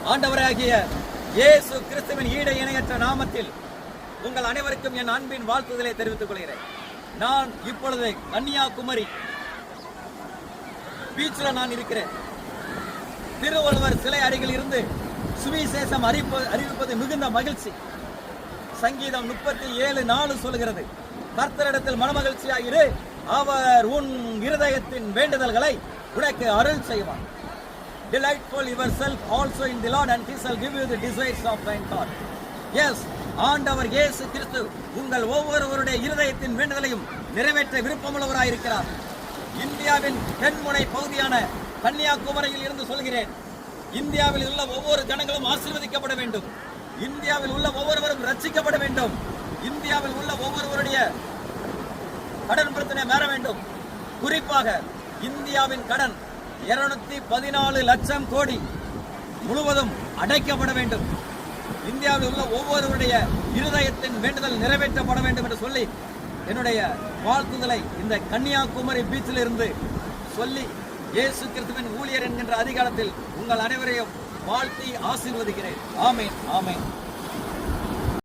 ஆண்டவராகிய இயேசு கிறிஸ்துவின் ஈடு இணையற்ற நாமத்தில் உங்கள் அனைவருக்கும் என் அன்பின் வாழ்த்துதலை தெரிவித்துக் கொள்கிறேன். நான் இப்பொழுது கன்னியாகுமரி பீச்சில் நான் இருக்கிறேன். திருவள்ளுவர் சிலை அருகில் இருந்து சுவிசேஷம் அறிவிப்பது மிகுந்த மகிழ்ச்சி. சங்கீதம் 37:4 சொல்கிறது, கர்த்தரிடத்தில் மனமகிழ்ச்சியாயிரு, அவர் உன் இருதயத்தின் வேண்டுதல்களை உனக்கு அருள் செய்வார். Delightful yourself also in the Lord, and He shall give you the desires of thine heart. Yes, ஆண்டவர் இயேசு கிறிஸ்து உங்கள் ஒவ்வொருவருடைய இருதயத்தின் வேண்டுதலையும் நிறைவேற்ற விருப்பமுள்ளவராயிருக்கிறார். இந்தியாவின் தென்முனை பகுதியான கன்னியாகுமரியில் இருந்து சொல்கிறேன், இந்தியாவில் உள்ள ஒவ்வொரு ஜனங்களும் ஆசீர்வதிக்கப்பட வேண்டும். இந்தியாவில் உள்ள ஒவ்வொருவரும் ரட்சிக்கப்பட வேண்டும். இந்தியாவில் உள்ள ஒவ்வொருவருடைய கடன் பிரச்சனை மாற வேண்டும். குறிப்பாக இந்தியாவின் கடன் 214 லட்சம் கோடி முழுவதும் அடைக்கப்பட வேண்டும். இந்தியாவில் உள்ள ஒவ்வொருவருடைய இருதயத்தின் வேண்டுதல் நிறைவேற்றப்பட வேண்டும் என்று சொல்லி என்னுடைய வாழ்த்துதலை இந்த கன்னியாகுமரி பீச்சில் இருந்து சொல்லி இயேசு கிறிஸ்துவின் ஊழியர் என்கின்ற அதிகாரத்தில் உங்கள் அனைவரையும் வாழ்த்தி ஆசீர்வதிக்கிறேன். ஆமென், ஆமென்.